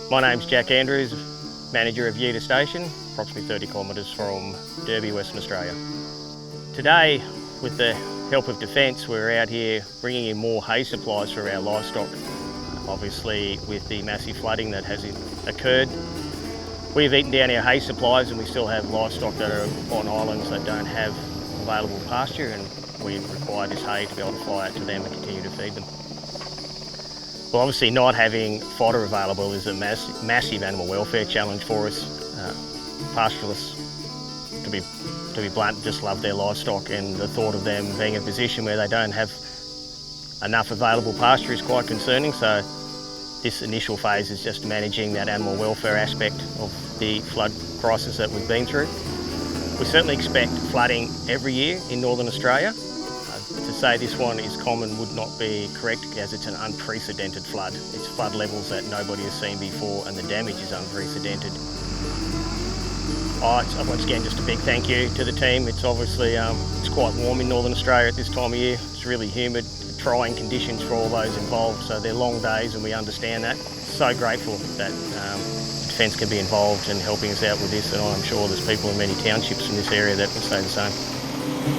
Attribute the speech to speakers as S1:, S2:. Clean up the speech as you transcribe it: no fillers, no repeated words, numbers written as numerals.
S1: My name's Jack Andrews, manager of Yeeda Station, approximately 30 kilometres from Derby, Western Australia. Today, with the help of Defence, we're out here bringing in more hay supplies for our livestock. Obviously, with the massive flooding that has occurred, we've eaten down our hay supplies and we still have livestock that are on islands that don't have available pasture, and we require this hay to be able to fly out to them and continue to feed them. Well, obviously not having fodder available is a massive animal welfare challenge for us. Pastoralists, to be blunt, just love their livestock, and the thought of them being in a position where they don't have enough available pasture is quite concerning. So this initial phase is just managing that animal welfare aspect of the flood crisis that we've been through. We certainly expect flooding every year in Northern Australia. To say this one is common would not be correct, as it's an unprecedented flood. It's flood levels that nobody has seen before, and the damage is unprecedented. Once again, just a big thank you to the team. It's obviously it's quite warm in Northern Australia at this time of year. It's really humid, trying conditions for all those involved, so they're long days and we understand that. So grateful that Defence can be involved in helping us out with this, and I'm sure there's people in many townships in this area that will say the same.